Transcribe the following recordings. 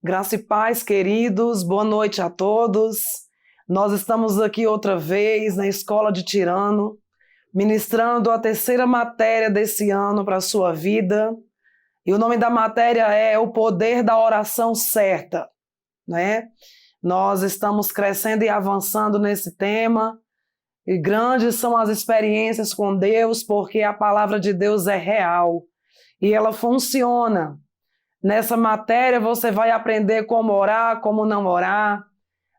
Graça e paz, queridos, boa noite a todos. Nós estamos aqui outra vez na Escola de Tirano, ministrando a terceira matéria desse ano para a sua vida. E o nome da matéria é O Poder da Oração Certa, né? Nós estamos crescendo e avançando nesse tema, e grandes são as experiências com Deus, porque a palavra de Deus é real e ela funciona. Nessa matéria você vai aprender como orar, como não orar.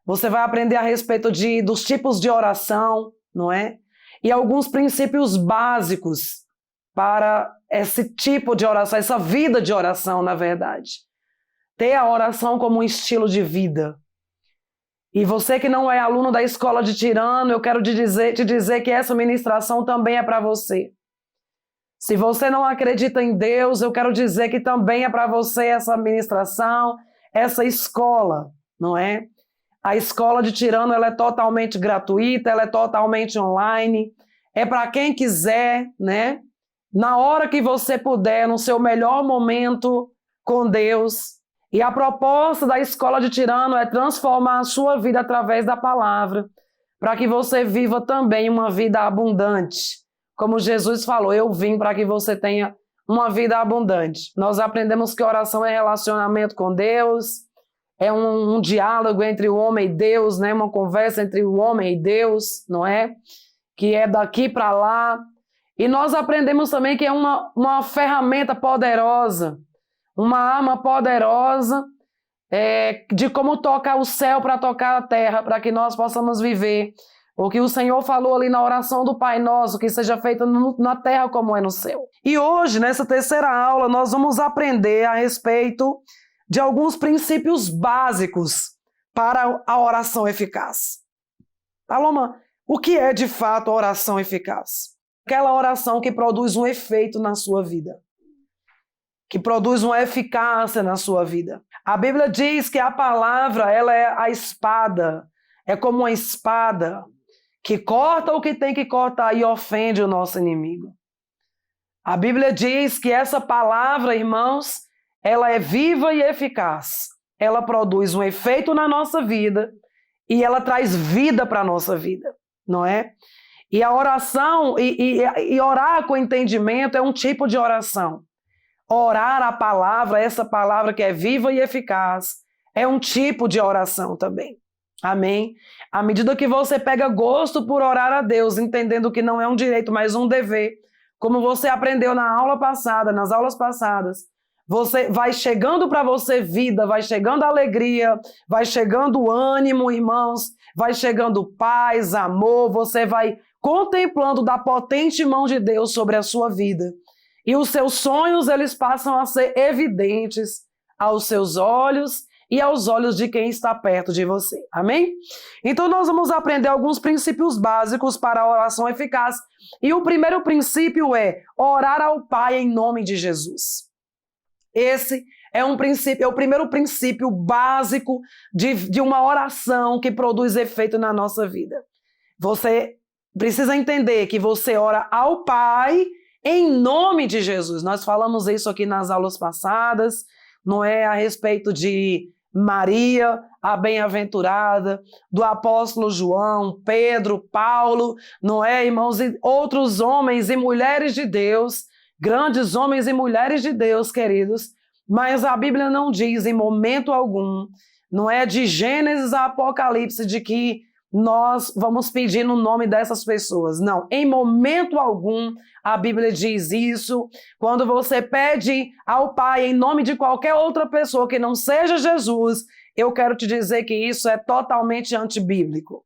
Você vai aprender a respeito dos tipos de oração, não é? E alguns princípios básicos para esse tipo de oração, essa vida de oração, na verdade. Ter a oração como um estilo de vida. E você que não é aluno da Escola de Tirano, eu quero te dizer que essa ministração também é para você. Se você não acredita em Deus, eu quero dizer que também é para você essa ministração, essa escola, não é? A Escola de Tirano, ela é totalmente gratuita, ela é totalmente online, é para quem quiser, né? Na hora que você puder, no seu melhor momento com Deus. E a proposta da Escola de Tirano é transformar a sua vida através da palavra, para que você viva também uma vida abundante. Como Jesus falou, eu vim para que você tenha uma vida abundante. Nós aprendemos que oração é relacionamento com Deus, é um diálogo entre o homem e Deus, né? Uma conversa entre o homem e Deus, não é? Que é daqui para lá. E nós aprendemos também que é uma ferramenta poderosa, uma arma poderosa de como tocar o céu para tocar a terra, para que nós possamos viver o que o Senhor falou ali na oração do Pai Nosso, que seja feito na terra como é no céu. E hoje, nessa terceira aula, nós vamos aprender a respeito de alguns princípios básicos para a oração eficaz. Paloma, o que é de fato a oração eficaz? Aquela oração que produz um efeito na sua vida, que produz uma eficácia na sua vida. A Bíblia diz que a palavra, ela é a espada, é como uma espada que corta o que tem que cortar e ofende o nosso inimigo. A Bíblia diz que essa palavra, irmãos, ela é viva e eficaz. Ela produz um efeito na nossa vida e ela traz vida para a nossa vida, não é? E a oração, e orar com entendimento é um tipo de oração. Orar a palavra, essa palavra que é viva e eficaz, é um tipo de oração também. Amém? À medida que você pega gosto por orar a Deus, entendendo que não é um direito, mas um dever, como você aprendeu na aula passada, nas aulas passadas, você vai chegando para você vida, vai chegando alegria, vai chegando ânimo, irmãos, vai chegando paz, amor, você vai contemplando da potente mão de Deus sobre a sua vida. E os seus sonhos, eles passam a ser evidentes aos seus olhos e aos olhos de quem está perto de você. Amém? Então nós vamos aprender alguns princípios básicos para a oração eficaz. E o primeiro princípio é orar ao Pai em nome de Jesus. Esse é o primeiro princípio básico de uma oração que produz efeito na nossa vida. Você precisa entender que você ora ao Pai em nome de Jesus. Nós falamos isso aqui nas aulas passadas, não é? A respeito de Maria, a bem-aventurada, do apóstolo João, Pedro, Paulo, não é, irmãos? E outros homens e mulheres de Deus, grandes homens e mulheres de Deus, queridos, mas a Bíblia não diz em momento algum, não é de Gênesis a Apocalipse, de que nós vamos pedir no nome dessas pessoas. Não, em momento algum a Bíblia diz isso. Quando você pede ao Pai em nome de qualquer outra pessoa que não seja Jesus, eu quero te dizer que isso é totalmente antibíblico.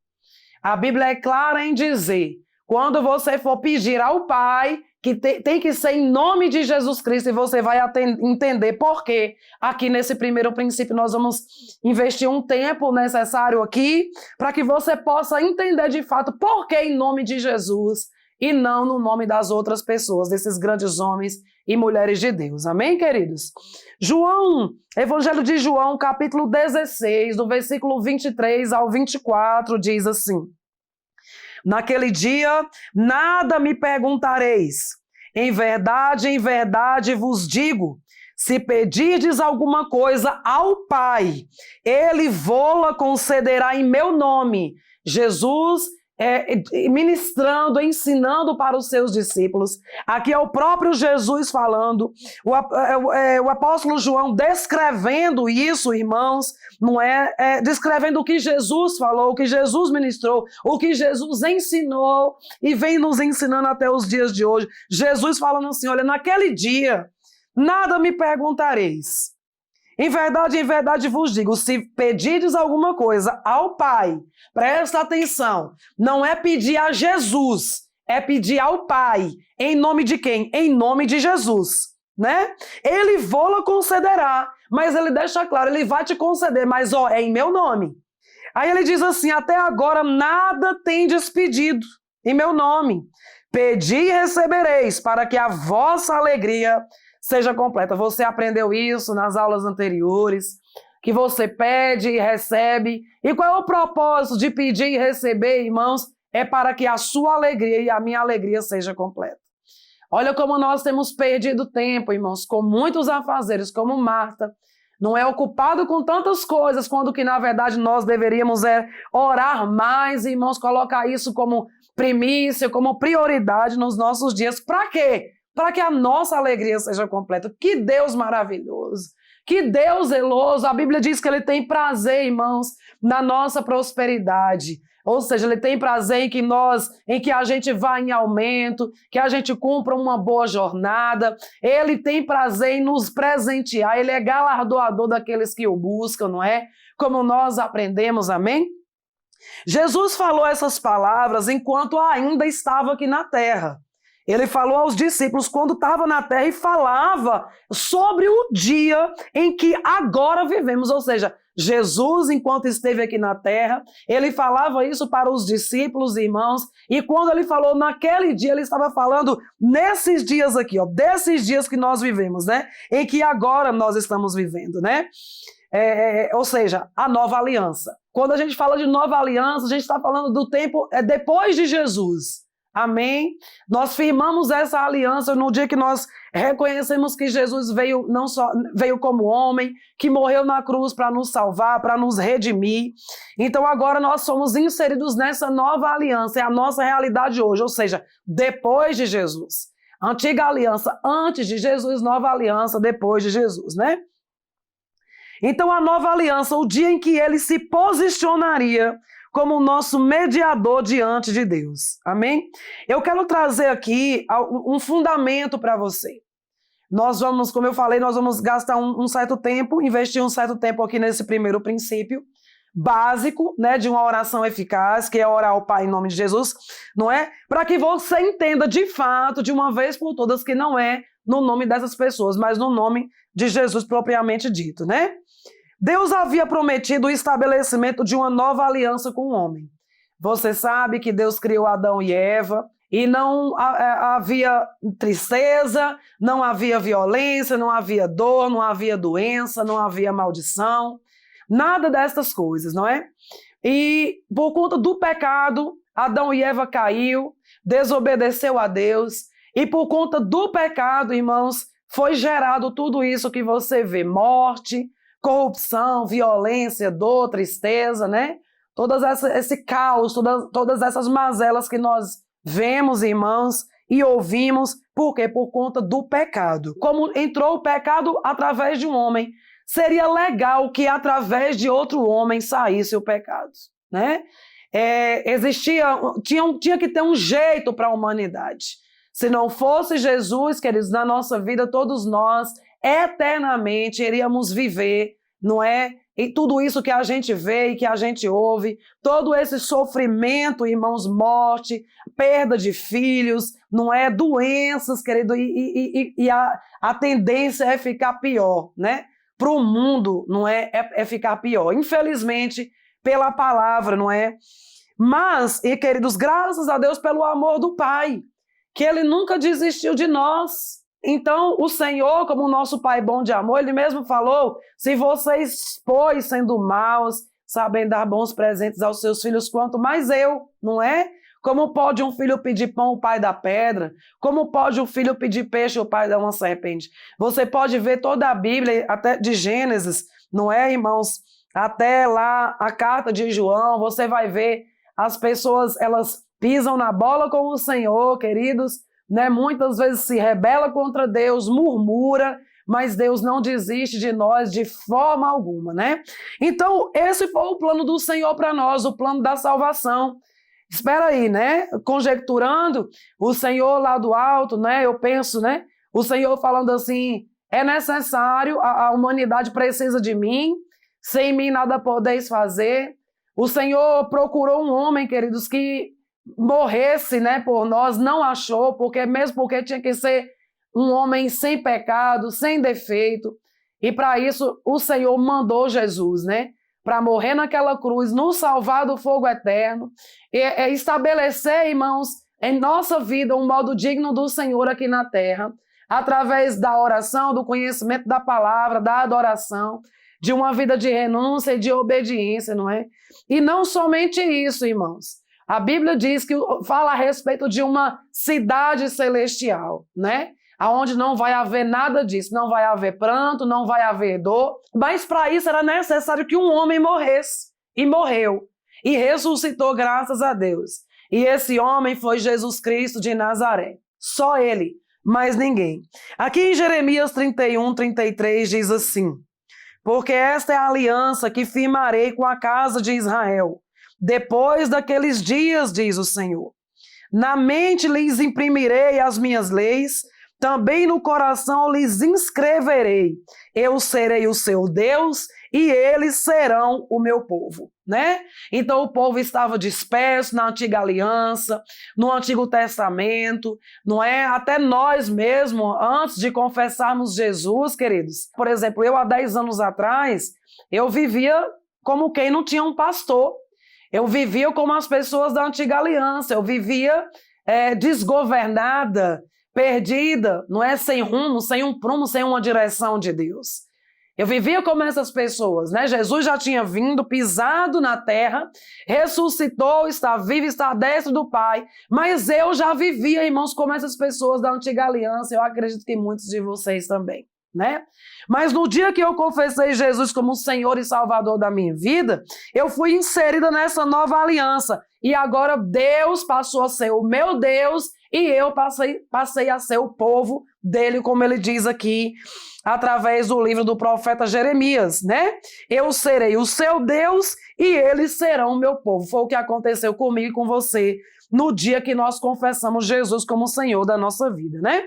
A Bíblia é clara em dizer, quando você for pedir ao Pai, que tem que ser em nome de Jesus Cristo, e você vai entender por quê. Aqui nesse primeiro princípio nós vamos investir um tempo necessário aqui para que você possa entender de fato por que em nome de Jesus e não no nome das outras pessoas, desses grandes homens e mulheres de Deus. Amém, queridos? Evangelho de João, capítulo 16, do versículo 23 ao 24, diz assim: Naquele dia, nada me perguntareis. Em verdade vos digo, Se pedirdes alguma coisa ao Pai, Ele vô-la concederá em meu nome. Jesus ministrando, ensinando para os seus discípulos. Aqui é o próprio Jesus falando, o apóstolo João descrevendo isso, irmãos, não é? Descrevendo o que Jesus falou, o que Jesus ministrou, o que Jesus ensinou e vem nos ensinando até os dias de hoje. Jesus falando assim, olha, naquele dia, nada me perguntareis. Em verdade vos digo, se pedirdes alguma coisa ao Pai, presta atenção, não é pedir a Jesus, é pedir ao Pai. Em nome de quem? Em nome de Jesus, né? Ele vô-la concederá, mas ele deixa claro, ele vai te conceder, mas é em meu nome. Aí ele diz assim, até agora nada tendes pedido em meu nome. Pedi e recebereis, para que a vossa alegria seja completa. Você aprendeu isso nas aulas anteriores, que você pede e recebe. E qual é o propósito de pedir e receber, irmãos? É para que a sua alegria e a minha alegria seja completa. Olha como nós temos perdido tempo, irmãos, com muitos afazeres, como Marta. Não é ocupado com tantas coisas, quando que na verdade nós deveríamos orar mais, irmãos, colocar isso como primícia, como prioridade nos nossos dias. Para quê? Para que a nossa alegria seja completa. Que Deus maravilhoso, que Deus zeloso. A Bíblia diz que Ele tem prazer, irmãos, na nossa prosperidade. Ou seja, Ele tem prazer em que a gente vá em aumento, que a gente cumpra uma boa jornada. Ele tem prazer em nos presentear. Ele é galardoador daqueles que o buscam, não é? Como nós aprendemos, amém? Jesus falou essas palavras enquanto ainda estava aqui na terra. Ele falou aos discípulos quando estava na terra e falava sobre o dia em que agora vivemos. Ou seja, Jesus, enquanto esteve aqui na terra, ele falava isso para os discípulos, irmãos, e quando ele falou naquele dia, ele estava falando nesses dias aqui, desses dias que nós vivemos, né? Em que agora nós estamos vivendo, né? Ou seja, a nova aliança. Quando a gente fala de nova aliança, a gente está falando do tempo depois de Jesus. Amém? Nós firmamos essa aliança no dia que nós reconhecemos que Jesus veio não só veio como homem, que morreu na cruz para nos salvar, para nos redimir. Então agora nós somos inseridos nessa nova aliança, é a nossa realidade hoje, ou seja, depois de Jesus. Antiga aliança antes de Jesus, nova aliança depois de Jesus, né? Então a nova aliança, o dia em que ele se posicionaria como o nosso mediador diante de Deus. Amém? Eu quero trazer aqui um fundamento para você. Nós vamos, como eu falei, nós vamos gastar um certo tempo, investir um certo tempo aqui nesse primeiro princípio básico, né, de uma oração eficaz, que é orar ao Pai em nome de Jesus, não é? Para que você entenda de fato, de uma vez por todas, que não é no nome dessas pessoas, mas no nome de Jesus propriamente dito, né? Deus havia prometido o estabelecimento de uma nova aliança com o homem. Você sabe que Deus criou Adão e Eva e não havia tristeza, não havia violência, não havia dor, não havia doença, não havia maldição, nada dessas coisas, não é? E por conta do pecado, Adão e Eva caiu, desobedeceu a Deus e por conta do pecado, irmãos, foi gerado tudo isso que você vê, morte, corrupção, violência, dor, tristeza, né? Esse caos, todas essas mazelas que nós vemos, irmãos, e ouvimos. Por quê? Por conta do pecado. Como entrou o pecado através de um homem, seria legal que através de outro homem saísse o pecado, né? Tinha que ter um jeito para a humanidade. Se não fosse Jesus, queridos, na nossa vida, todos nós eternamente iríamos viver, não é? E tudo isso que a gente vê e que a gente ouve, todo esse sofrimento, irmãos, morte, perda de filhos, não é? Doenças, querido, e a tendência é ficar pior, né? Para o mundo, não é? É ficar pior. Infelizmente, pela palavra, não é? Mas, e queridos, graças a Deus pelo amor do Pai, que Ele nunca desistiu de nós. Então, o Senhor, como o nosso Pai bom de amor, Ele mesmo falou, se vocês, pois, sendo maus, sabem dar bons presentes aos seus filhos, quanto mais eu, não é? Como pode um filho pedir pão ao pai da pedra? Como pode um filho pedir peixe ao pai da uma serpente? Você pode ver toda a Bíblia, até de Gênesis, não é, irmãos? Até lá a carta de João, você vai ver as pessoas, elas pisam na bola com o Senhor, queridos, né? Muitas vezes se rebela contra Deus, murmura, mas Deus não desiste de nós de forma alguma, né? Então, esse foi o plano do Senhor para nós, o plano da salvação. Espera aí, né? Conjecturando, o Senhor lá do alto, né? Eu penso, né? O Senhor falando assim, é necessário, a humanidade precisa de mim, sem mim nada podeis fazer. O Senhor procurou um homem, queridos, que morresse, né, por nós, não achou, mesmo porque tinha que ser um homem sem pecado, sem defeito. E para isso o Senhor mandou Jesus, né? Para morrer naquela cruz, nos salvar do fogo eterno, e estabelecer, irmãos, em nossa vida um modo digno do Senhor aqui na terra, através da oração, do conhecimento da palavra, da adoração, de uma vida de renúncia e de obediência, não é? E não somente isso, irmãos. A Bíblia diz que fala a respeito de uma cidade celestial, né? Aonde não vai haver nada disso, não vai haver pranto, não vai haver dor, mas para isso era necessário que um homem morresse, e morreu, e ressuscitou, graças a Deus. E esse homem foi Jesus Cristo de Nazaré, só ele, mais ninguém. Aqui em Jeremias 31, 33 diz assim, porque esta é a aliança que firmarei com a casa de Israel, depois daqueles dias, diz o Senhor. Na mente lhes imprimirei as minhas leis, também no coração lhes inscreverei. Eu serei o seu Deus e eles serão o meu povo, né? Então o povo estava disperso na antiga aliança, no Antigo Testamento, não é? Até nós mesmos, antes de confessarmos Jesus, queridos. Por exemplo, eu há 10 anos atrás, eu vivia como quem não tinha um pastor. Eu vivia como as pessoas da antiga aliança, eu vivia desgovernada, perdida, não é? Sem rumo, sem um prumo, sem uma direção de Deus. Eu vivia como essas pessoas, né? Jesus já tinha vindo, pisado na terra, ressuscitou, está vivo, está à destra do Pai, mas eu já vivia, irmãos, como essas pessoas da antiga aliança, eu acredito que muitos de vocês também, né? Mas no dia que eu confessei Jesus como Senhor e Salvador da minha vida, eu fui inserida nessa nova aliança. E agora Deus passou a ser o meu Deus e eu passei a ser o povo dele, como ele diz aqui, através do livro do profeta Jeremias, né? Eu serei o seu Deus e eles serão o meu povo. Foi o que aconteceu comigo e com você no dia que nós confessamos Jesus como Senhor da nossa vida, né?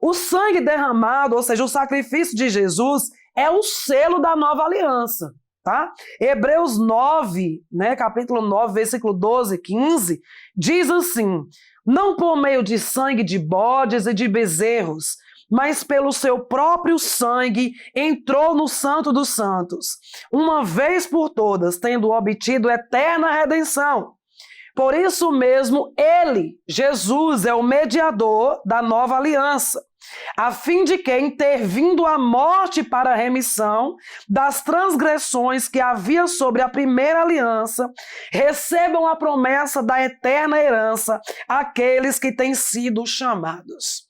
O sangue derramado, ou seja, o sacrifício de Jesus, é o selo da nova aliança, tá? Hebreus 9, né, capítulo 9, versículo 12 e 15, diz assim, não por meio de sangue de bodes e de bezerros, mas pelo seu próprio sangue entrou no Santo dos Santos, uma vez por todas, tendo obtido eterna redenção. Por isso mesmo, ele, Jesus, é o mediador da nova aliança, a fim de que, intervindo a morte para a remissão das transgressões que havia sobre a primeira aliança, recebam a promessa da eterna herança aqueles que têm sido chamados.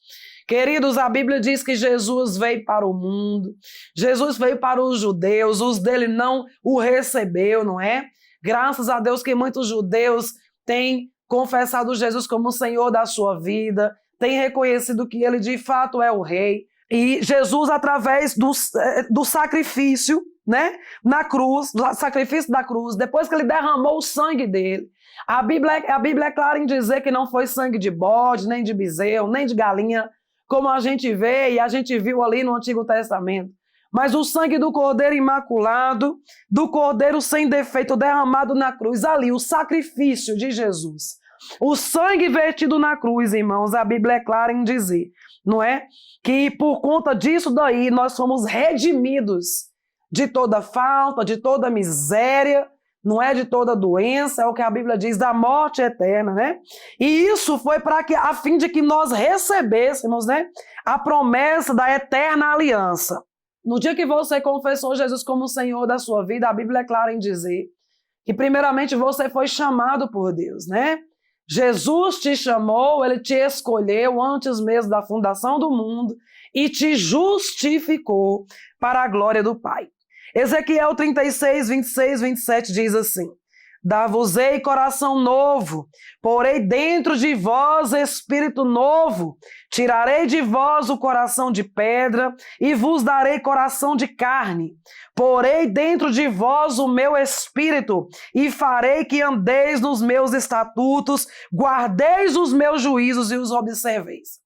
Queridos, a Bíblia diz que Jesus veio para o mundo, Jesus veio para os judeus, os dele não o recebeu, não é? Graças a Deus que muitos judeus têm confessado Jesus como Senhor da sua vida, têm reconhecido que ele de fato é o Rei. E Jesus, através do sacrifício, né, na cruz, do sacrifício da cruz, depois que ele derramou o sangue dele, a Bíblia é clara em dizer que não foi sangue de bode, nem de bezerro, nem de galinha, como a gente vê e a gente viu ali no Antigo Testamento. Mas o sangue do Cordeiro imaculado, do Cordeiro sem defeito derramado na cruz, ali, o sacrifício de Jesus. O sangue vertido na cruz, irmãos, a Bíblia é clara em dizer, não é? Que por conta disso daí nós fomos redimidos de toda falta, de toda miséria, não é, de toda doença, é o que a Bíblia diz, da morte eterna, né? E isso foi a fim de que nós recebêssemos, né, a promessa da eterna aliança. No dia que você confessou Jesus como Senhor da sua vida, a Bíblia é clara em dizer que primeiramente você foi chamado por Deus, né? Jesus te chamou, ele te escolheu antes mesmo da fundação do mundo e te justificou para a glória do Pai. Ezequiel 36, 26, 27 diz assim: Dar-vos-ei coração novo, porei dentro de vós espírito novo, tirarei de vós o coração de pedra e vos darei coração de carne. Porei dentro de vós o meu espírito e farei que andeis nos meus estatutos, guardeis os meus juízos e os observeis.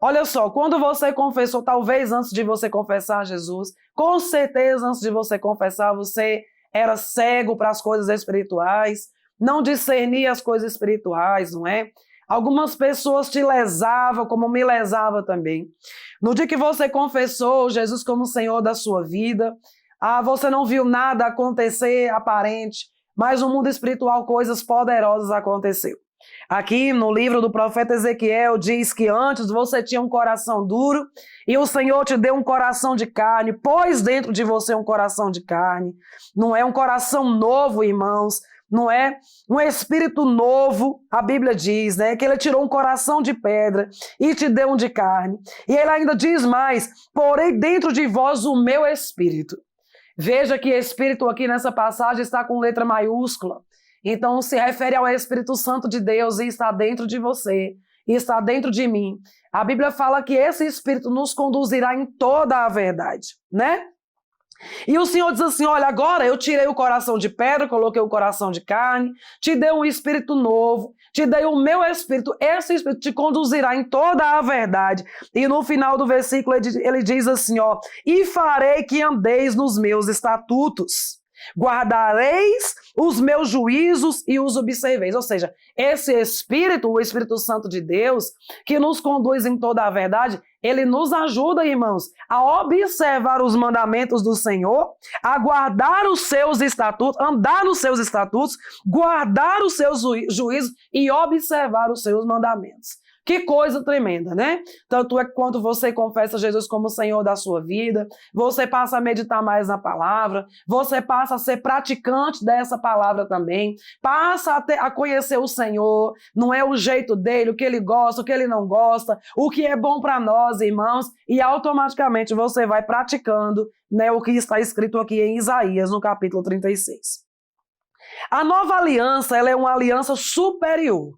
Olha só, quando você confessou, talvez antes de você confessar Jesus, com certeza antes de você confessar, você era cego para as coisas espirituais, não discernia as coisas espirituais, não é? Algumas pessoas te lesavam, como me lesava também. No dia que você confessou Jesus como Senhor da sua vida, você não viu nada acontecer aparente, mas no mundo espiritual coisas poderosas aconteceram. Aqui no livro do profeta Ezequiel diz que antes você tinha um coração duro e o Senhor te deu um coração de carne, pôs dentro de você um coração de carne. Não é um coração novo, irmãos, não é um espírito novo. A Bíblia diz, né, que ele tirou um coração de pedra e te deu um de carne. E ele ainda diz mais: porei dentro de vós o meu espírito. Veja que espírito aqui nessa passagem está com letra maiúscula. Então se refere ao Espírito Santo de Deus e está dentro de você, e está dentro de mim. A Bíblia fala que esse Espírito nos conduzirá em toda a verdade, né? E o Senhor diz assim: olha, agora eu tirei o coração de pedra, coloquei o coração de carne, te dei um espírito novo, te dei o meu espírito, esse espírito te conduzirá em toda a verdade. E no final do versículo ele diz assim, e farei que andeis nos meus estatutos. Guardareis os meus juízos e os observeis. Ou seja, esse Espírito, o Espírito Santo de Deus, que nos conduz em toda a verdade, ele nos ajuda, irmãos, a observar os mandamentos do Senhor, a guardar os seus estatutos, andar nos seus estatutos, guardar os seus juízos e observar os seus mandamentos. Que coisa tremenda, né? Tanto é que quando você confessa Jesus como Senhor da sua vida, você passa a meditar mais na palavra, você passa a ser praticante dessa palavra também, passa a conhecer o Senhor, não é o jeito dele, o que ele gosta, o que ele não gosta, o que é bom para nós, irmãos, e automaticamente você vai praticando, né, o que está escrito aqui em Isaías, no capítulo 36. A nova aliança, ela é uma aliança superior.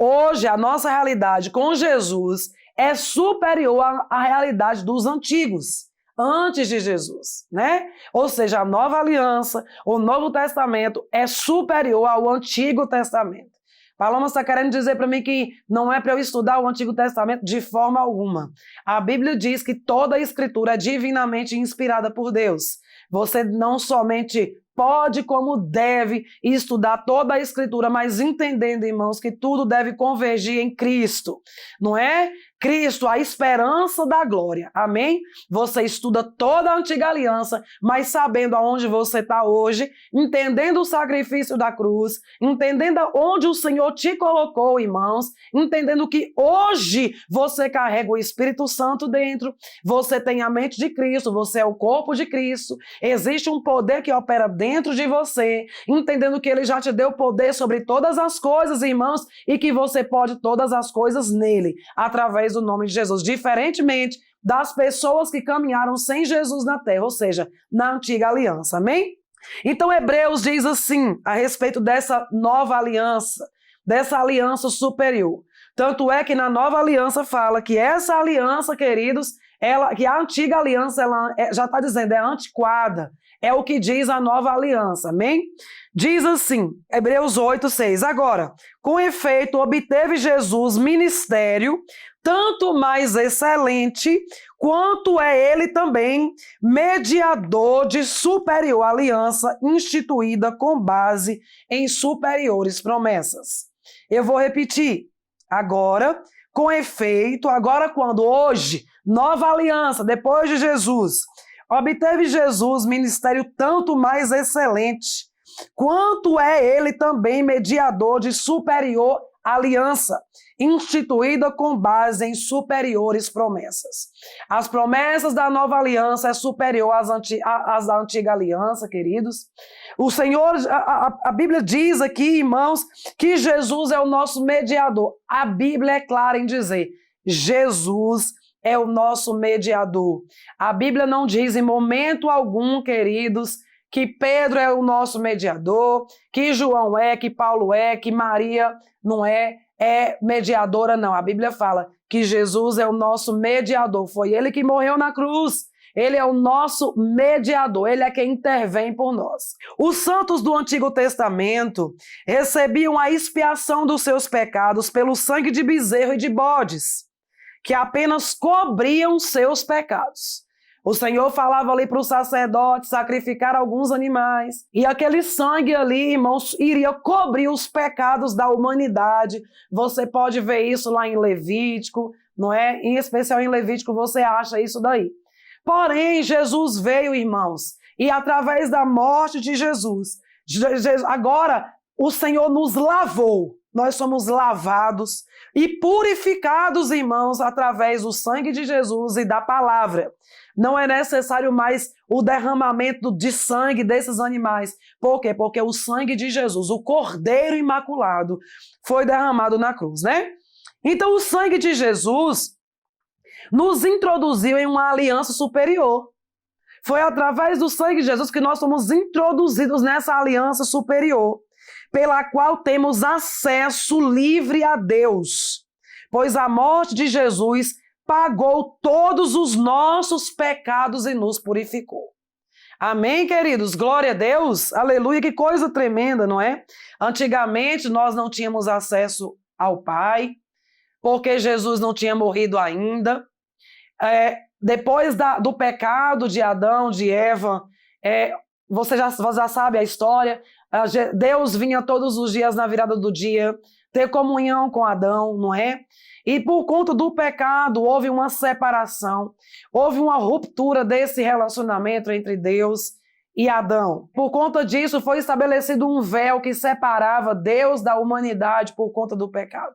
Hoje, a nossa realidade com Jesus é superior à realidade dos antigos, antes de Jesus, né? Ou seja, a nova aliança, o Novo Testamento é superior ao Antigo Testamento. Paloma está querendo dizer para mim que não é para eu estudar o Antigo Testamento de forma alguma. A Bíblia diz que toda a Escritura é divinamente inspirada por Deus. Você não somente pode, como deve, estudar toda a Escritura, mas entendendo, irmãos, que tudo deve convergir em Cristo, não é? Cristo, a esperança da glória, amém? Você estuda toda a antiga aliança, mas sabendo aonde você está hoje, entendendo o sacrifício da cruz, entendendo onde o Senhor te colocou, irmãos, entendendo que hoje você carrega o Espírito Santo dentro, você tem a mente de Cristo, você é o corpo de Cristo, existe um poder que opera dentro de você, entendendo que Ele já te deu poder sobre todas as coisas, irmãos, e que você pode todas as coisas nele, através do nome de Jesus, diferentemente das pessoas que caminharam sem Jesus na terra, ou seja, na antiga aliança, amém? Então Hebreus diz assim, a respeito dessa nova aliança, dessa aliança superior. Tanto é que na nova aliança fala que essa aliança, queridos, que a antiga aliança ela já está dizendo, é antiquada, é o que diz a nova aliança, amém? Diz assim, Hebreus 8:6, agora, com efeito, obteve Jesus ministério tanto mais excelente, quanto é ele também mediador de superior aliança instituída com base em superiores promessas. Eu vou repetir, agora, com efeito, agora quando hoje, nova aliança, depois de Jesus, obteve Jesus ministério tanto mais excelente, quanto é ele também mediador de superior aliança, instituída com base em superiores promessas. As promessas da nova aliança é superior às da antiga aliança, queridos. O Senhor, a Bíblia diz aqui, irmãos, que Jesus é o nosso mediador. A Bíblia é clara em dizer, Jesus é o nosso mediador. A Bíblia não diz em momento algum, queridos, que Pedro é o nosso mediador, que João é, que Paulo é, que Maria não é mediadora, não. A Bíblia fala que Jesus é o nosso mediador. Foi ele que morreu na cruz. Ele é o nosso mediador, ele é quem intervém por nós. Os santos do Antigo Testamento recebiam a expiação dos seus pecados pelo sangue de bezerro e de bodes, que apenas cobriam seus pecados. O Senhor falava ali para os sacerdotes sacrificar alguns animais, e aquele sangue ali, irmãos, iria cobrir os pecados da humanidade. Você pode ver isso lá em Levítico, não é? Em especial em Levítico você acha isso daí. Porém, Jesus veio, irmãos, e através da morte de Jesus, agora o Senhor nos lavou. Nós somos lavados e purificados, irmãos, através do sangue de Jesus e da palavra. Não é necessário mais o derramamento de sangue desses animais. Por quê? Porque o sangue de Jesus, o Cordeiro Imaculado, foi derramado na cruz, né? Então, o sangue de Jesus nos introduziu em uma aliança superior. Foi através do sangue de Jesus que nós somos introduzidos nessa aliança superior, pela qual temos acesso livre a Deus, pois a morte de Jesus pagou todos os nossos pecados e nos purificou. Amém, queridos? Glória a Deus. Aleluia, que coisa tremenda, não é? Antigamente nós não tínhamos acesso ao Pai, porque Jesus não tinha morrido ainda. Depois do pecado de Adão, de Eva, você já sabe a história. Deus vinha todos os dias na virada do dia ter comunhão com Adão, não é? E por conta do pecado houve uma separação, houve uma ruptura desse relacionamento entre Deus e Adão. Por conta disso foi estabelecido um véu que separava Deus da humanidade por conta do pecado.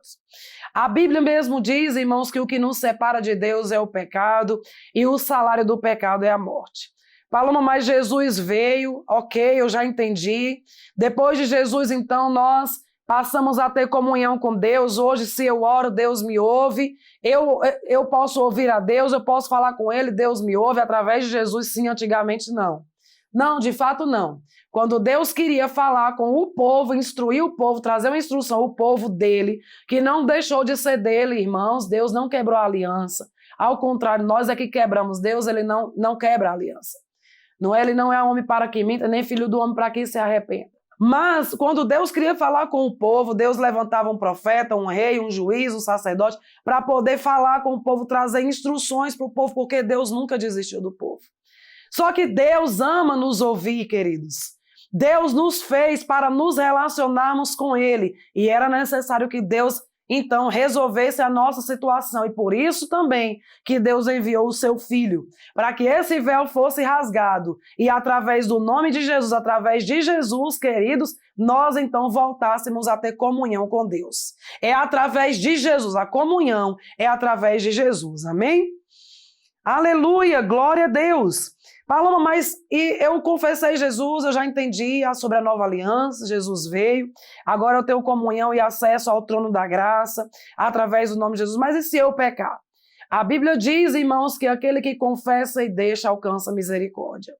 A Bíblia mesmo diz, irmãos, que o que nos separa de Deus é o pecado e o salário do pecado é a morte. Paloma, mas Jesus veio, ok, eu já entendi. Depois de Jesus, então, nós passamos a ter comunhão com Deus. Hoje, se eu oro, Deus me ouve. Eu posso ouvir a Deus, eu posso falar com Ele, Deus me ouve. Através de Jesus, sim, antigamente não. Não, de fato não. Quando Deus queria falar com o povo, instruir o povo, trazer uma instrução ao povo dele, que não deixou de ser dele, irmãos, Deus não quebrou a aliança. Ao contrário, nós é que quebramos. Deus, ele não quebra a aliança. Não é? Ele não é homem para que minta, nem filho do homem para que se arrependa. Mas, quando Deus queria falar com o povo, Deus levantava um profeta, um rei, um juiz, um sacerdote, para poder falar com o povo, trazer instruções para o povo, porque Deus nunca desistiu do povo. Só que Deus ama nos ouvir, queridos. Deus nos fez para nos relacionarmos com Ele, e era necessário que Deus então resolvesse a nossa situação, e por isso também que Deus enviou o seu Filho, para que esse véu fosse rasgado, e através do nome de Jesus, através de Jesus, queridos, nós então voltássemos a ter comunhão com Deus. É através de Jesus, a comunhão é através de Jesus, amém? Aleluia, glória a Deus. Paloma, mas eu confessei Jesus, eu já entendi sobre a nova aliança, Jesus veio, agora eu tenho comunhão e acesso ao trono da graça, através do nome de Jesus, mas e se eu pecar? A Bíblia diz, irmãos, que aquele que confessa e deixa alcança misericórdia.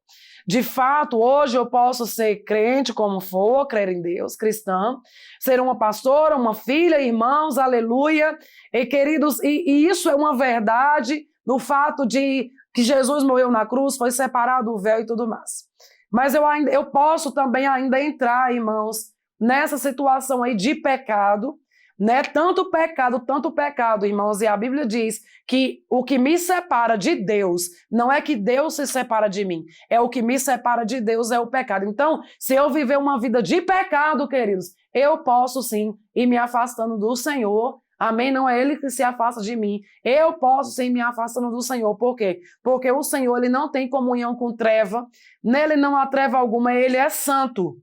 De fato, hoje eu posso ser crente como for, crer em Deus, cristã, ser uma pastora, uma filha, irmãos, aleluia, e queridos, e isso é uma verdade no fato de que Jesus morreu na cruz, foi separado o véu e tudo mais. Mas eu posso também ainda entrar, irmãos, nessa situação aí de pecado, né? Tanto pecado, irmãos, e a Bíblia diz que o que me separa de Deus, não é que Deus se separa de mim, é o que me separa de Deus é o pecado. Então, se eu viver uma vida de pecado, queridos, eu posso sim ir me afastando do Senhor. Amém? Não é Ele que se afasta de mim. Eu posso sim me afastando do Senhor. Por quê? Porque o Senhor, Ele não tem comunhão com treva. Nele não há treva alguma. Ele é santo.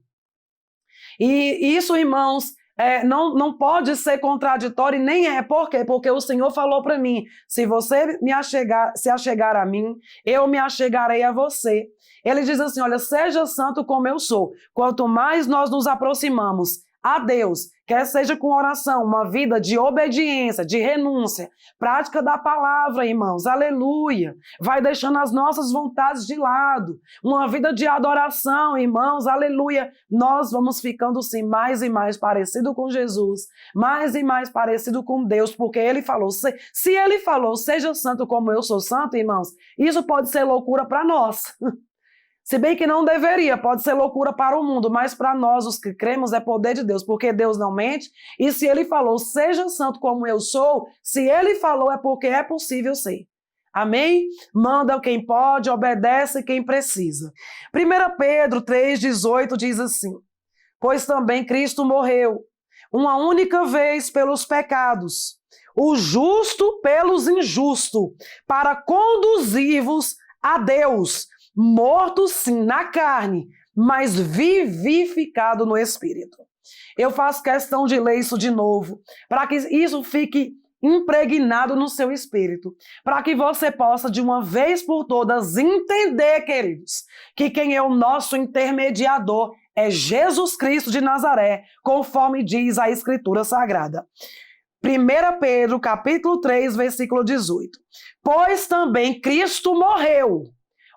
E isso, irmãos, não pode ser contraditório e nem é. Por quê? Porque o Senhor falou para mim, se você se achegar a mim, eu me achegarei a você. Ele diz assim, olha, seja santo como eu sou. Quanto mais nós nos aproximamos a Deus, quer seja com oração, uma vida de obediência, de renúncia, prática da palavra, irmãos, aleluia, vai deixando as nossas vontades de lado, uma vida de adoração, irmãos, aleluia, nós vamos ficando sim mais e mais parecido com Jesus, mais e mais parecido com Deus, porque Ele falou, se Ele falou, seja santo como eu sou santo, irmãos, isso pode ser loucura para nós. Se bem que não deveria, pode ser loucura para o mundo, mas para nós, os que cremos, é poder de Deus, porque Deus não mente, e se Ele falou, seja santo como eu sou, se Ele falou é porque é possível ser. Amém? Manda quem pode, obedece quem precisa. 1 Pedro 3,18 diz assim, pois também Cristo morreu uma única vez pelos pecados, o justo pelos injustos, para conduzir-vos a Deus, morto sim na carne, mas vivificado no Espírito. Eu faço questão de ler isso de novo, para que isso fique impregnado no seu espírito, para que você possa de uma vez por todas entender, queridos, que quem é o nosso intermediador é Jesus Cristo de Nazaré, conforme diz a Escritura Sagrada. 1 Pedro, capítulo 3, versículo 18. Pois também Cristo morreu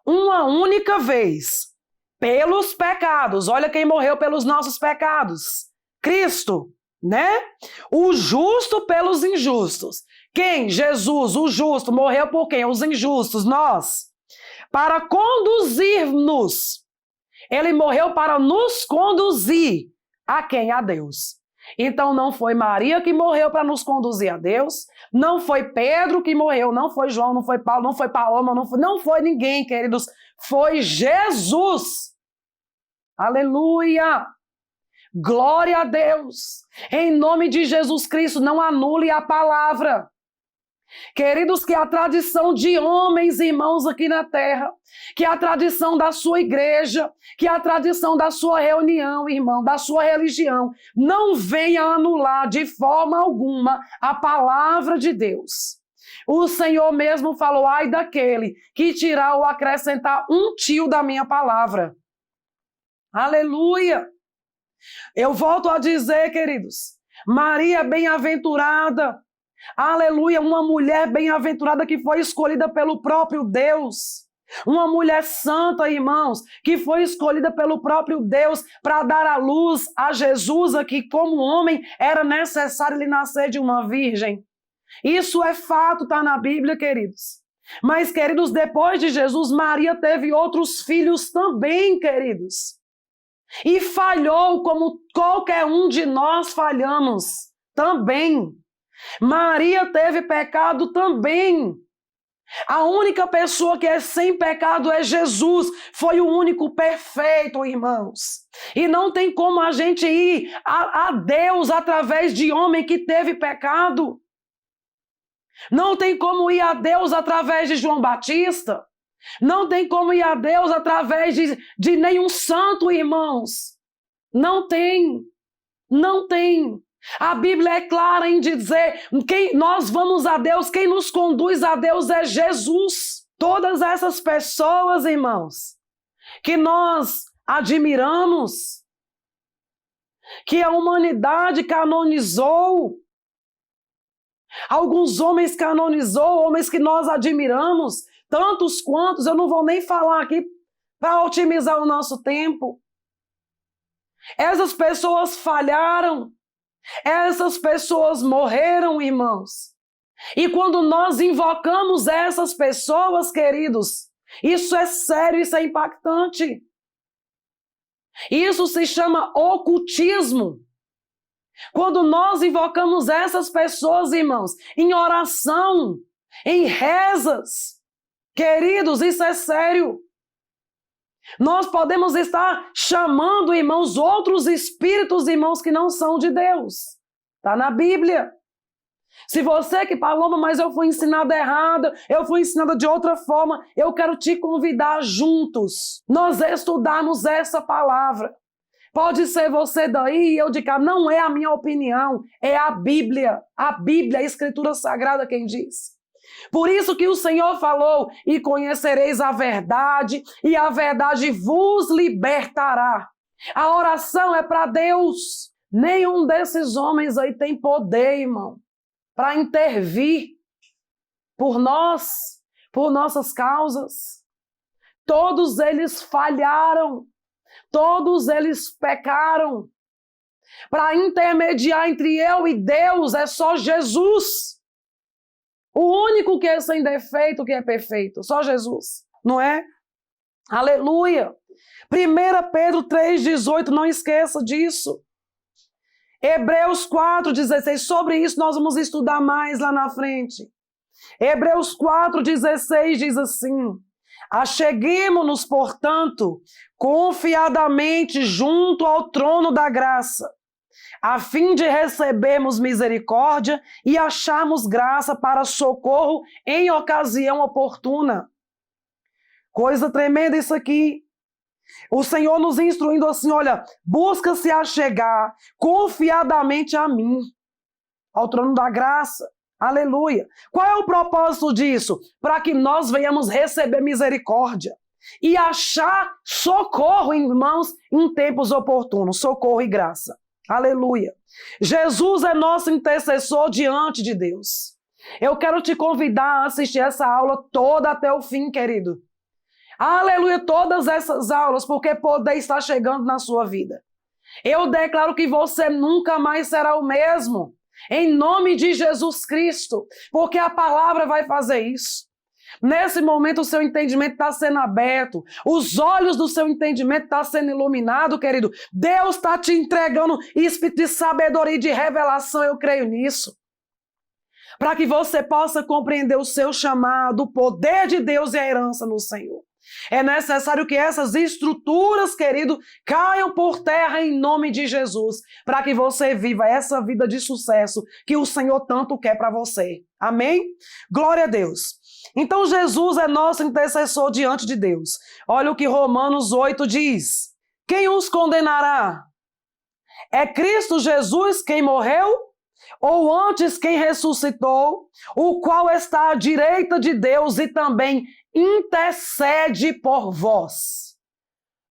uma única vez pelos pecados. Olha quem morreu pelos nossos pecados. Cristo, né? O justo pelos injustos. Quem? Jesus, o justo, morreu por quem? Os injustos, nós. Para conduzir-nos. Ele morreu para nos conduzir. A quem? A Deus. Então não foi Maria que morreu para nos conduzir a Deus, não foi Pedro que morreu, não foi João, não foi Paulo, não foi Paloma, não foi ninguém, queridos, foi Jesus. Aleluia! Glória a Deus! Em nome de Jesus Cristo, não anule a palavra. Queridos, que a tradição de homens e irmãos aqui na terra, que a tradição da sua igreja, que a tradição da sua reunião, irmão, da sua religião, não venha anular de forma alguma a palavra de Deus. O Senhor mesmo falou, ai daquele que tirar ou acrescentar um tio da minha palavra. Aleluia! Eu volto a dizer, queridos, Maria bem-aventurada, aleluia, uma mulher bem-aventurada que foi escolhida pelo próprio Deus. Uma mulher santa, irmãos, que foi escolhida pelo próprio Deus para dar à luz a Jesus aqui. Como homem, era necessário ele nascer de uma virgem. Isso é fato, está na Bíblia, queridos. Mas, queridos, depois de Jesus, Maria teve outros filhos também, queridos. E falhou como qualquer um de nós falhamos também. Maria teve pecado também. A única pessoa que é sem pecado é Jesus. Foi o único perfeito, irmãos. E não tem como a gente ir a Deus através de homem que teve pecado. Não tem como ir a Deus através de João Batista. Não tem como ir a Deus através de nenhum santo, irmãos. Não tem. Não tem. A Bíblia é clara em dizer quem nós vamos a Deus, quem nos conduz a Deus é Jesus. Todas essas pessoas, irmãos, que nós admiramos, que a humanidade canonizou, alguns homens canonizou, homens que nós admiramos, tantos quantos, eu não vou nem falar aqui para otimizar o nosso tempo. Essas pessoas falharam. Essas pessoas morreram, irmãos. E quando nós invocamos essas pessoas, queridos, isso é sério, isso é impactante. Isso se chama ocultismo. Quando nós invocamos essas pessoas, irmãos, em oração, em rezas, queridos, isso é sério. Nós podemos estar chamando, irmãos, outros espíritos, irmãos, que não são de Deus. Está na Bíblia. Se você que, Paloma, mas eu fui ensinada errada, eu fui ensinada de outra forma, eu quero te convidar juntos, nós estudarmos essa palavra. Pode ser você daí e eu de cá. Não é a minha opinião, é a Bíblia, a Escritura Sagrada quem diz. Por isso que o Senhor falou, e conhecereis a verdade, e a verdade vos libertará. A oração é para Deus. Nenhum desses homens aí tem poder, irmão, para intervir por nós, por nossas causas. Todos eles falharam. Todos eles pecaram. Para intermediar entre eu e Deus é só Jesus. O único que é sem defeito, que é perfeito. Só Jesus, não é? Aleluia. 1 Pedro 3,18, não esqueça disso. Hebreus 4,16, sobre isso nós vamos estudar mais lá na frente. Hebreus 4,16 diz assim: acheguemo-nos, portanto, confiadamente junto ao trono da graça, a fim de recebermos misericórdia e acharmos graça para socorro em ocasião oportuna. Coisa tremenda isso aqui. O Senhor nos instruindo assim, olha, busca se achegar confiadamente a mim, ao trono da graça. Aleluia. Qual é o propósito disso? Para que nós venhamos receber misericórdia e achar socorro, irmãos, em tempos oportunos, socorro e graça. Aleluia. Jesus é nosso intercessor diante de Deus. Eu quero te convidar a assistir essa aula toda até o fim, querido. Aleluia, todas essas aulas, porque poder está chegando na sua vida. Eu declaro que você nunca mais será o mesmo, em nome de Jesus Cristo, porque a palavra vai fazer isso. Nesse momento o seu entendimento está sendo aberto, os olhos do seu entendimento estão sendo iluminados, querido. Deus está te entregando espírito de sabedoria e de revelação, eu creio nisso. Para que você possa compreender o seu chamado, o poder de Deus e a herança no Senhor. É necessário que essas estruturas, querido, caiam por terra em nome de Jesus, para que você viva essa vida de sucesso que o Senhor tanto quer para você. Amém? Glória a Deus. Então Jesus é nosso intercessor diante de Deus. Olha o que Romanos 8 diz. Quem os condenará? É Cristo Jesus quem morreu? Ou antes quem ressuscitou, o qual está à direita de Deus e também intercede por vós.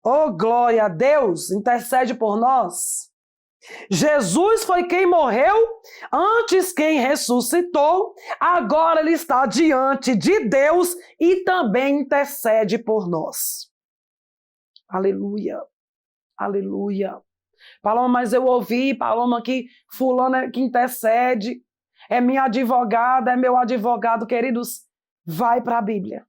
Oh, glória a Deus, intercede por nós. Jesus foi quem morreu, antes quem ressuscitou, agora ele está diante de Deus e também intercede por nós. Aleluia, aleluia. Paloma, mas eu ouvi, Paloma, que fulano é que intercede, é minha advogada, é meu advogado. Queridos, vai para a Bíblia.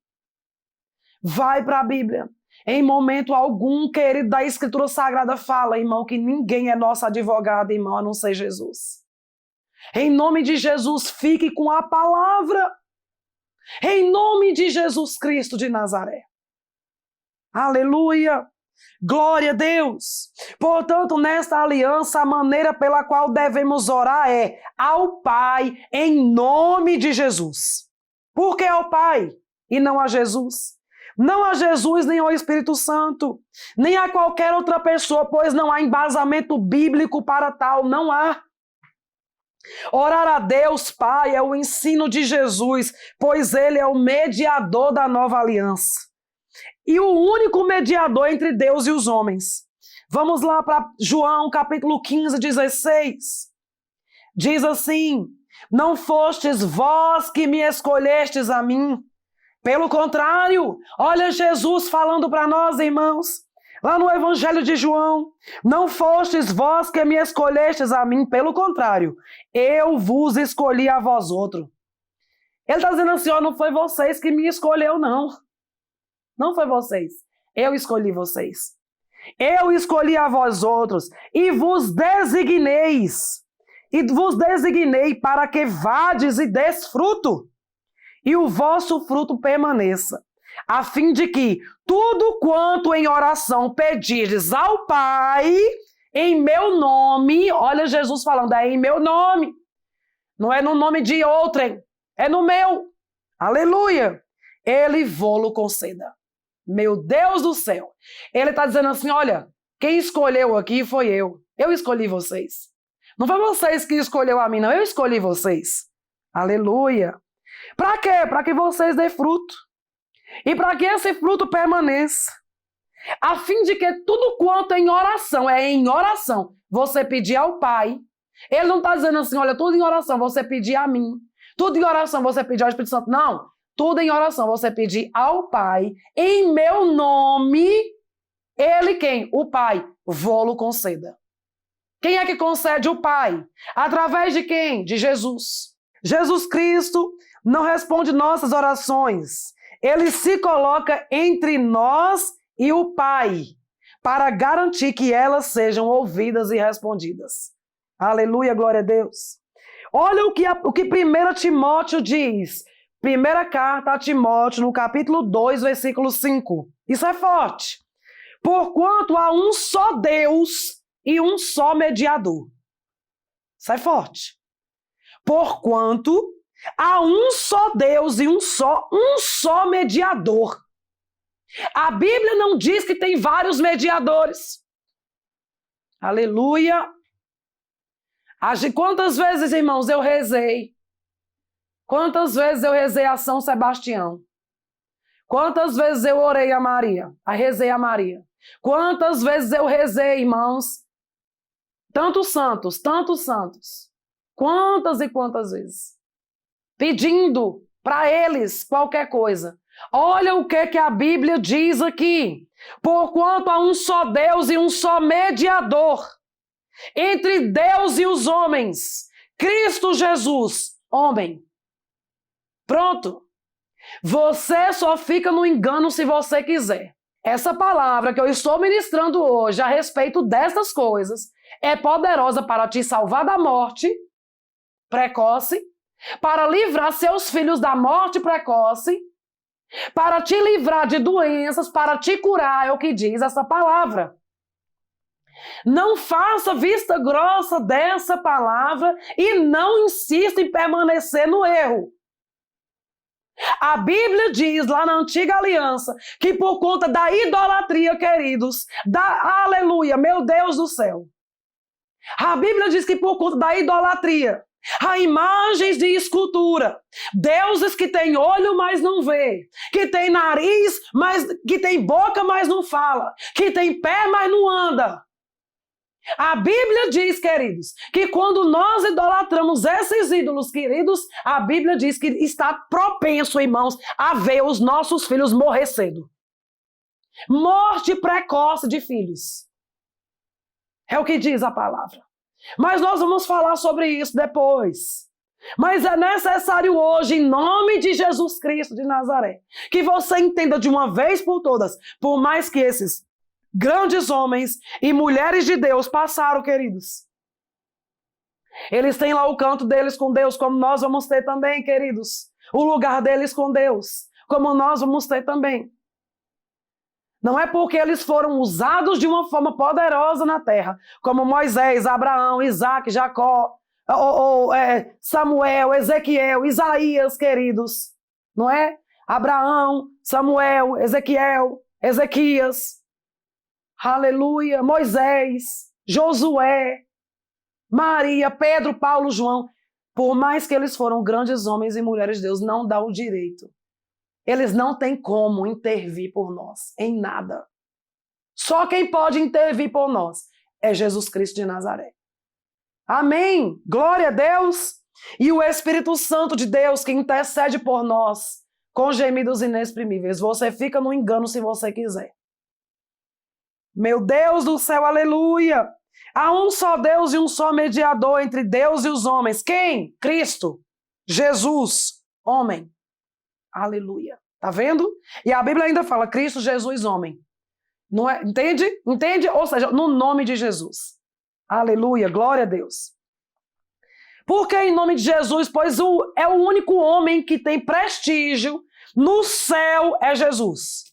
Vai para a Bíblia. Em momento algum, querido, da Escritura Sagrada fala, irmão, que ninguém é nosso advogado, irmão, a não ser Jesus. Em nome de Jesus, fique com a palavra. Em nome de Jesus Cristo de Nazaré. Aleluia. Glória a Deus. Portanto, nesta aliança, a maneira pela qual devemos orar é ao Pai, em nome de Jesus. Por que ao Pai e não a Jesus? Não a Jesus, nem ao Espírito Santo, nem a qualquer outra pessoa, pois não há embasamento bíblico para tal, não há. Orar a Deus, Pai, é o ensino de Jesus, pois Ele é o mediador da nova aliança. E o único mediador entre Deus e os homens. Vamos lá para João, capítulo 15, 16. Diz assim, não fostes vós que me escolhestes a mim. Pelo contrário, olha Jesus falando para nós, irmãos, lá no Evangelho de João, não fostes vós que me escolhestes a mim, pelo contrário, eu vos escolhi a vós outro. Ele está dizendo assim, ó, não foi vocês que me escolheu, não. Não foi vocês, eu escolhi vocês. Eu escolhi a vós outros e vos designei para que vades e des fruto, e o vosso fruto permaneça, a fim de que tudo quanto em oração pedirdes ao Pai, em meu nome, olha Jesus falando, é em meu nome, não é no nome de outrem, é no meu, aleluia, Ele vô-lo conceda. Meu Deus do céu, Ele está dizendo assim, olha, Quem escolheu aqui foi eu. Eu escolhi vocês. Não foi vocês que escolheu a mim, não. Eu escolhi vocês. Aleluia. Para quê? Para que vocês dêem fruto. E para que esse fruto permaneça. A fim de que tudo quanto é em oração, você pedir ao Pai. Ele não está dizendo assim, olha, tudo em oração, você pedir a mim. Tudo em oração, você pedir ao Espírito Santo. Não. Tudo em oração, você pedir ao Pai. Em meu nome, Ele quem? O Pai. Vou-lo conceda. Quem é que concede? O Pai. Através de quem? De Jesus. Jesus Cristo não responde nossas orações. Ele se coloca entre nós e o Pai, para garantir que elas sejam ouvidas e respondidas. Aleluia, glória a Deus. Olha o que 1 Timóteo diz. Primeira carta a Timóteo, no capítulo 2, versículo 5. Isso é forte. Porquanto há um só Deus e um só mediador. Isso é forte. Porquanto há um só Deus e um só mediador. A Bíblia não diz que tem vários mediadores. Aleluia. Quantas vezes, irmãos, eu rezei? Quantas vezes eu rezei a São Sebastião? Quantas vezes eu orei a Maria? Rezei a Maria. Quantas vezes eu rezei, irmãos? Tantos santos, tantos santos. Quantas e quantas vezes? Pedindo para eles qualquer coisa. Olha o que a Bíblia diz aqui. Porquanto há um só Deus e um só mediador entre Deus e os homens, Cristo Jesus, homem. Pronto. Você só fica no engano se você quiser. Essa palavra que eu estou ministrando hoje a respeito destas coisas é poderosa para te salvar da morte precoce, para livrar seus filhos da morte precoce, para te livrar de doenças, para te curar, é o que diz essa palavra. Não faça vista grossa dessa palavra e não insista em permanecer no erro. A Bíblia diz lá na Antiga Aliança que por conta da idolatria, queridos, aleluia, meu Deus do céu. A Bíblia diz que por conta da idolatria, há imagens de escultura, deuses que têm olho, mas não vê, que têm nariz, mas que têm boca, mas não fala, que têm pé, mas não anda. A Bíblia diz, queridos, que quando nós idolatramos esses ídolos, queridos, a Bíblia diz que está propenso, irmãos, a ver os nossos filhos morrer cedo. Morte precoce de filhos. É o que diz a palavra. Mas nós vamos falar sobre isso depois. Mas é necessário hoje, em nome de Jesus Cristo de Nazaré, que você entenda de uma vez por todas, por mais que esses grandes homens e mulheres de Deus passaram, queridos. Eles têm lá o canto deles com Deus, como nós vamos ter também, queridos. O lugar deles com Deus, como nós vamos ter também. Não é porque eles foram usados de uma forma poderosa na terra, como Moisés, Abraão, Isaac, Jacó, Samuel, Ezequiel, Isaías, queridos. Não é? Abraão, Samuel, Ezequias. Aleluia, Moisés, Josué, Maria, Pedro, Paulo, João. Por mais que eles foram grandes homens e mulheres de Deus, não dá o direito. Eles não têm como intervir por nós, em nada. Só quem pode intervir por nós é Jesus Cristo de Nazaré. Amém, glória a Deus. E o Espírito Santo de Deus que intercede por nós com gemidos inexprimíveis. Você fica no engano se você quiser. Meu Deus do céu, aleluia! Há um só Deus e um só mediador entre Deus e os homens. Quem? Cristo, Jesus, homem. Aleluia. Tá vendo? E a Bíblia ainda fala Cristo, Jesus, homem. Não é? Entende? Entende? Ou seja, no nome de Jesus. Aleluia, glória a Deus. Por que em nome de Jesus? Pois é o único homem que tem prestígio no céu é Jesus.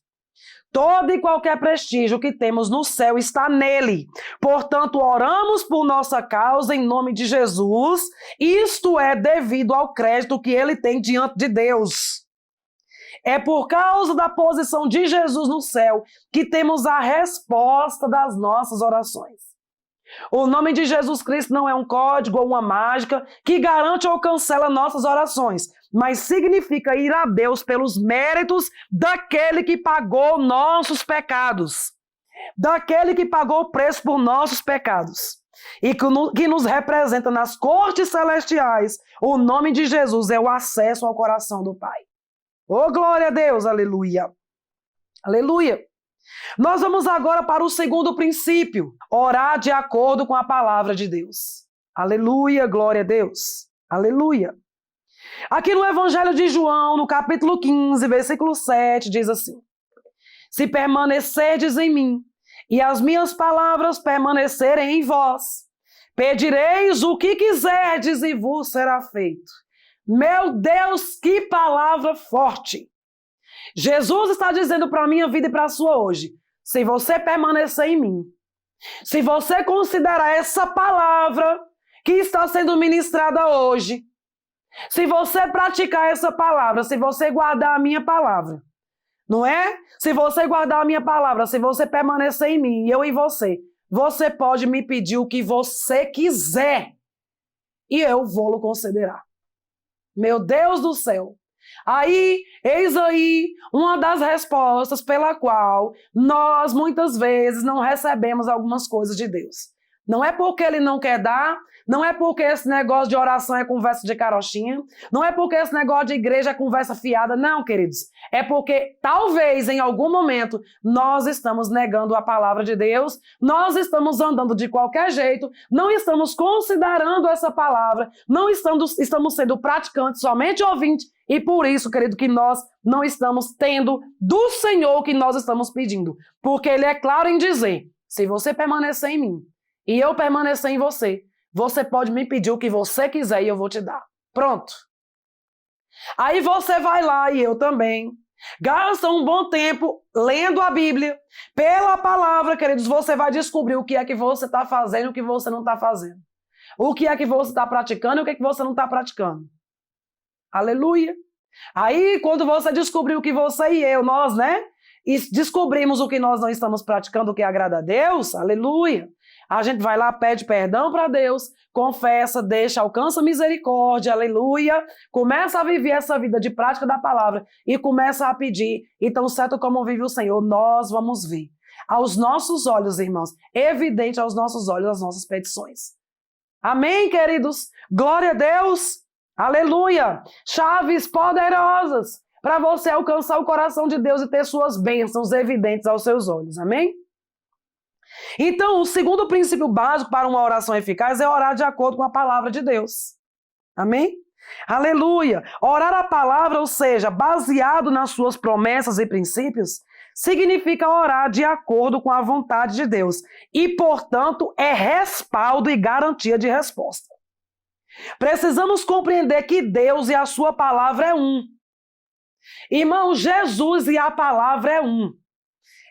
Todo e qualquer prestígio que temos no céu está nele. Portanto, oramos por nossa causa em nome de Jesus. Isto é devido ao crédito que ele tem diante de Deus. É por causa da posição de Jesus no céu que temos a resposta das nossas orações. O nome de Jesus Cristo não é um código ou uma mágica que garante ou cancela nossas orações, mas significa ir a Deus pelos méritos daquele que pagou nossos pecados, daquele que pagou o preço por nossos pecados e que nos representa nas cortes celestiais. O nome de Jesus é o acesso ao coração do Pai. Oh, glória a Deus, aleluia, aleluia. Nós vamos agora para o segundo princípio, orar de acordo com a palavra de Deus. Aleluia, glória a Deus, aleluia. Aqui no Evangelho de João, no capítulo 15, versículo 7, diz assim: se permanecerdes em mim e as minhas palavras permanecerem em vós, pedireis o que quiserdes e vos será feito. Meu Deus, que palavra forte! Jesus está dizendo para a minha vida e para a sua hoje: se você permanecer em mim, se você considerar essa palavra que está sendo ministrada hoje, se você praticar essa palavra, se você guardar a minha palavra, não é? Se você guardar a minha palavra, se você permanecer em mim e eu em você, você pode me pedir o que você quiser e eu vou-lo concederá. Meu Deus do céu! Aí, eis aí uma das respostas pela qual nós muitas vezes não recebemos algumas coisas de Deus. Não é porque Ele não quer dar, não é porque esse negócio de oração é conversa de carochinha, não é porque esse negócio de igreja é conversa fiada, não, queridos. É porque talvez em algum momento nós estamos negando a palavra de Deus, nós estamos andando de qualquer jeito, não estamos considerando essa palavra, não estamos sendo praticantes, somente ouvintes, e por isso, querido, que nós não estamos tendo do Senhor o que nós estamos pedindo. Porque Ele é claro em dizer: se você permanecer em mim e eu permanecer em você, você pode me pedir o que você quiser e eu vou te dar. Pronto. Aí você vai lá, e eu também, gasta um bom tempo lendo a Bíblia. Pela palavra, queridos, você vai descobrir o que é que você está fazendo e o que você não está fazendo. O que é que você está praticando e o que é que você não está praticando. Aleluia. Aí, quando você descobrir o que você e eu, nós, né? E descobrimos o que nós não estamos praticando, o que agrada a Deus, aleluia. A gente vai lá, pede perdão para Deus, confessa, deixa, alcança misericórdia, aleluia. Começa a viver essa vida de prática da palavra e começa a pedir. Então, certo como vive o Senhor, nós vamos ver. Aos nossos olhos, irmãos, evidente aos nossos olhos as nossas petições. Amém, queridos? Glória a Deus. Aleluia! Chaves poderosas para você alcançar o coração de Deus e ter suas bênçãos evidentes aos seus olhos. Amém? Então, o segundo princípio básico para uma oração eficaz é orar de acordo com a palavra de Deus. Amém? Aleluia! Orar a palavra, ou seja, baseado nas suas promessas e princípios, significa orar de acordo com a vontade de Deus e, portanto, é respaldo e garantia de resposta. Precisamos compreender que Deus e a sua palavra é um. Irmão, Jesus e a palavra é um.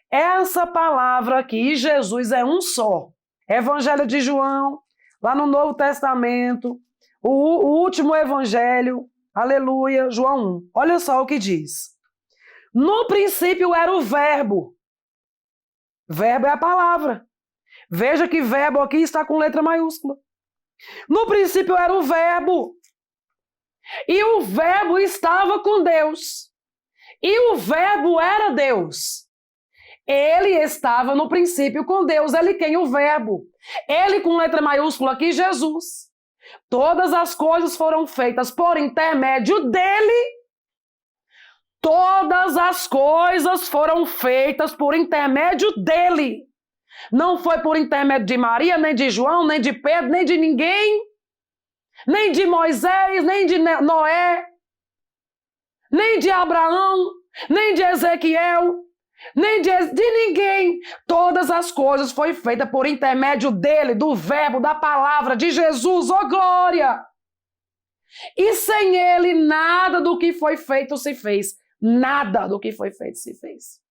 Essa palavra aqui, Jesus é um só. Evangelho de João, lá no Novo Testamento, o último evangelho, aleluia, João 1. Olha só o que diz. No princípio era o verbo. Verbo é a palavra. Veja que verbo aqui está com letra maiúscula. No princípio era o verbo. E o verbo estava com Deus. E o verbo era Deus. Ele estava no princípio com Deus. Ele quem? O verbo. Ele com letra maiúscula aqui, Jesus. Todas as coisas foram feitas por intermédio dele. Todas as coisas foram feitas por intermédio dele. Não foi por intermédio de Maria, nem de João, nem de Pedro, nem de ninguém. Nem de Moisés, nem de Noé. Nem de Abraão, nem de Ezequiel, nem de ninguém. Todas as coisas foram feitas por intermédio dele, do verbo, da palavra, de Jesus. Oh, glória! E sem ele, nada do que foi feito se fez. Nada do que foi feito se fez.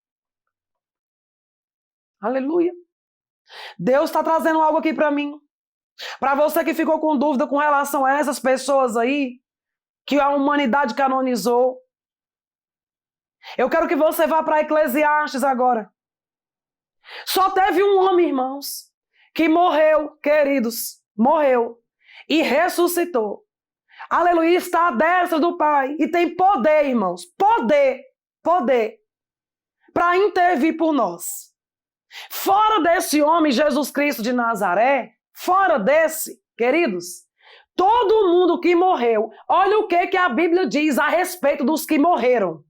Aleluia. Deus está trazendo algo aqui para mim. Para você que ficou com dúvida com relação a essas pessoas aí, que a humanidade canonizou. Eu quero que você vá para Eclesiastes agora. Só teve um homem, irmãos, que morreu, queridos, morreu e ressuscitou. Aleluia, está à destra do Pai e tem poder, irmãos, poder para intervir por nós. Fora desse homem, Jesus Cristo de Nazaré, fora desse, queridos, todo mundo que morreu, olha o que a Bíblia diz a respeito dos que morreram.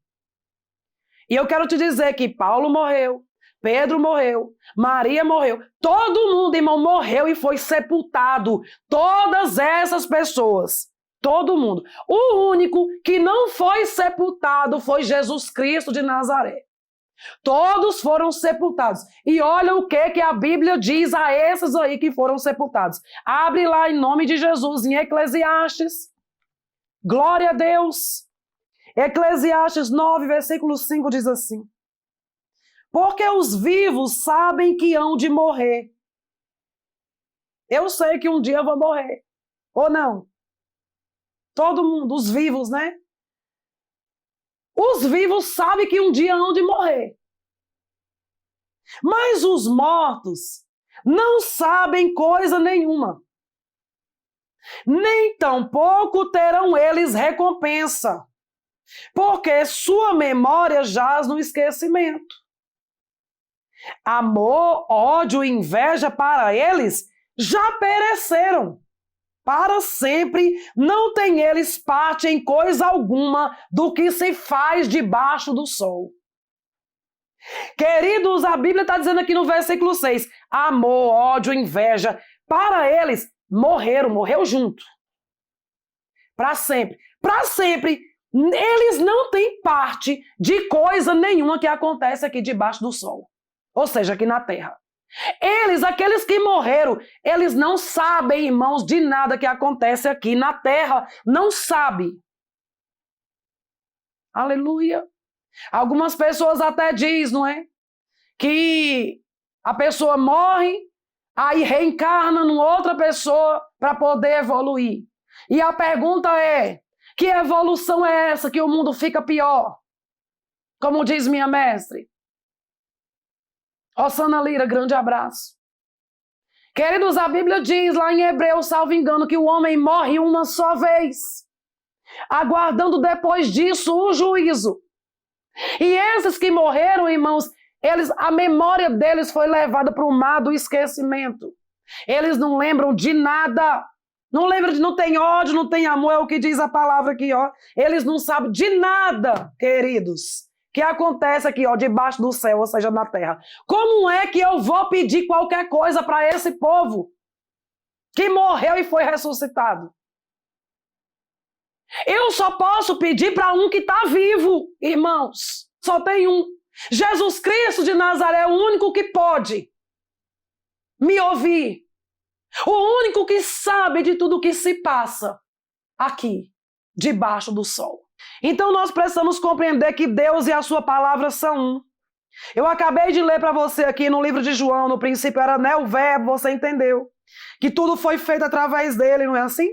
E eu quero te dizer que Paulo morreu, Pedro morreu, Maria morreu, todo mundo, irmão, morreu e foi sepultado. Todas essas pessoas, todo mundo. O único que não foi sepultado foi Jesus Cristo de Nazaré. Todos foram sepultados. E olha o que a Bíblia diz a esses aí que foram sepultados. Abre lá em nome de Jesus, em Eclesiastes. Glória a Deus. Eclesiastes 9, versículo 5 diz assim: porque os vivos sabem que hão de morrer. Eu sei que um dia eu vou morrer. Ou não? Todo mundo, os vivos, né? Os vivos sabem que um dia hão de morrer. Mas os mortos não sabem coisa nenhuma. Nem tampouco terão eles recompensa, porque sua memória jaz no esquecimento. Amor, ódio e inveja para eles já pereceram. Para sempre não tem eles parte em coisa alguma do que se faz debaixo do sol. Queridos, a Bíblia está dizendo aqui no versículo 6, amor, ódio, inveja, para eles morreu junto. Para sempre. Para sempre, eles não têm parte de coisa nenhuma que acontece aqui debaixo do sol. Ou seja, aqui na terra. Eles, aqueles que morreram, eles não sabem, irmãos, de nada que acontece aqui na terra. Não sabem. Aleluia. Algumas pessoas até dizem, não é? Que a pessoa morre, aí reencarna numa outra pessoa para poder evoluir. E a pergunta é, que evolução é essa que o mundo fica pior? Como diz minha mestre. Osana Lira, grande abraço. Queridos, a Bíblia diz lá em Hebreus, salvo engano, que o homem morre uma só vez, aguardando depois disso o juízo. E esses que morreram, irmãos, a memória deles foi levada para o mar do esquecimento. Eles não lembram de nada. Não lembram não tem ódio, não tem amor, é o que diz a palavra aqui, ó. Eles não sabem de nada, queridos, que acontece aqui, ó, debaixo do céu, ou seja, na terra. Como é que eu vou pedir qualquer coisa para esse povo que morreu e foi ressuscitado? Eu só posso pedir para um que está vivo, irmãos. Só tem um. Jesus Cristo de Nazaré é o único que pode me ouvir. O único que sabe de tudo o que se passa aqui, debaixo do sol. Então nós precisamos compreender que Deus e a sua palavra são um. Eu acabei de ler para você aqui no livro de João, no princípio era o verbo, você entendeu? Que tudo foi feito através dele, não é assim?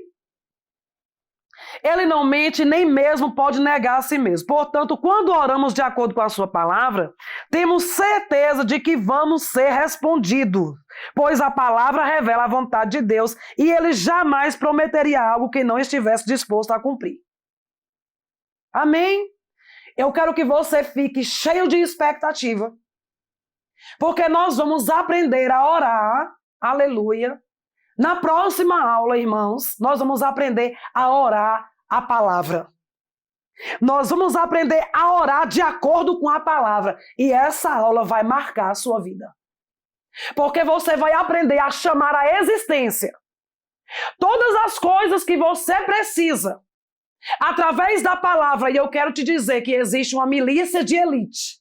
Ele não mente, nem mesmo pode negar a si mesmo. Portanto, quando oramos de acordo com a sua palavra, temos certeza de que vamos ser respondidos, pois a palavra revela a vontade de Deus e ele jamais prometeria algo que não estivesse disposto a cumprir. Amém? Eu quero que você fique cheio de expectativa, porque nós vamos aprender a orar, aleluia. Na próxima aula, irmãos, nós vamos aprender a orar a palavra. Nós vamos aprender a orar de acordo com a palavra. E essa aula vai marcar a sua vida. Porque você vai aprender a chamar à existência todas as coisas que você precisa através da palavra. E eu quero te dizer que existe uma milícia de elite.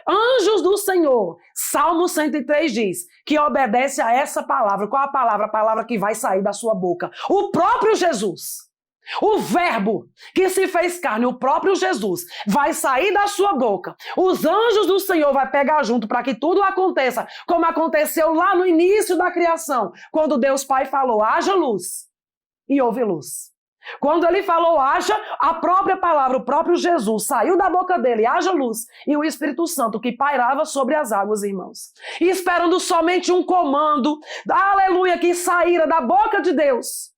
Anjos do Senhor, Salmo 103 diz que obedece a essa palavra. Qual a palavra? A palavra que vai sair da sua boca. O próprio Jesus, o verbo que se fez carne, o próprio Jesus vai sair da sua boca. Os anjos do Senhor vai pegar junto para que tudo aconteça como aconteceu lá no início da criação, quando Deus Pai falou, haja luz, e houve luz. Quando ele falou haja, a própria palavra, o próprio Jesus saiu da boca dele, haja luz, e o Espírito Santo que pairava sobre as águas, irmãos. E esperando somente um comando, aleluia, que saíra da boca de Deus.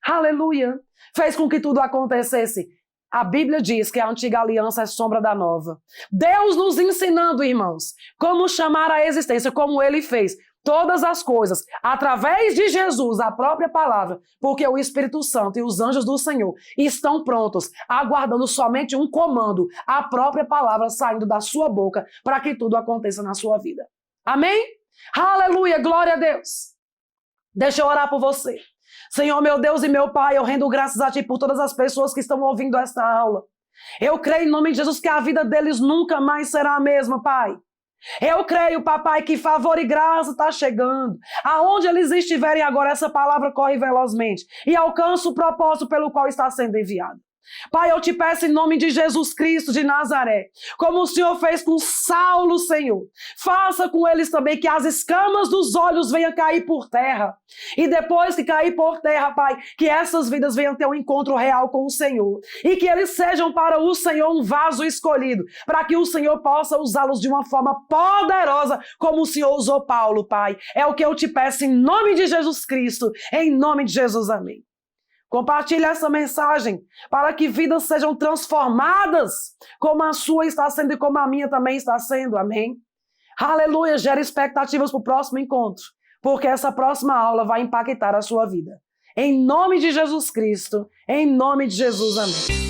Aleluia. Fez com que tudo acontecesse. A Bíblia diz que a antiga aliança é sombra da nova. Deus nos ensinando, irmãos, como chamar a existência, como ele fez. Todas as coisas, através de Jesus, a própria palavra, porque o Espírito Santo e os anjos do Senhor estão prontos, aguardando somente um comando, a própria palavra saindo da sua boca, para que tudo aconteça na sua vida. Amém? Aleluia, glória a Deus. Deixa eu orar por você. Senhor, meu Deus e meu Pai, eu rendo graças a Ti por todas as pessoas que estão ouvindo esta aula. Eu creio em nome de Jesus que a vida deles nunca mais será a mesma, Pai. Eu creio, papai, que favor e graça está chegando. Aonde eles estiverem agora, essa palavra corre velozmente e alcança o propósito pelo qual está sendo enviado. Pai, eu te peço em nome de Jesus Cristo de Nazaré, como o Senhor fez com Saulo, Senhor, faça com eles também que as escamas dos olhos venham cair por terra. E depois que cair por terra, Pai, que essas vidas venham ter um encontro real com o Senhor. E que eles sejam para o Senhor um vaso escolhido, para que o Senhor possa usá-los de uma forma poderosa, como o Senhor usou Paulo, Pai. É o que eu te peço em nome de Jesus Cristo, em nome de Jesus, amém. Compartilhe essa mensagem para que vidas sejam transformadas como a sua está sendo e como a minha também está sendo. Amém? Aleluia! Gera expectativas para o próximo encontro, porque essa próxima aula vai impactar a sua vida. Em nome de Jesus Cristo, em nome de Jesus, amém.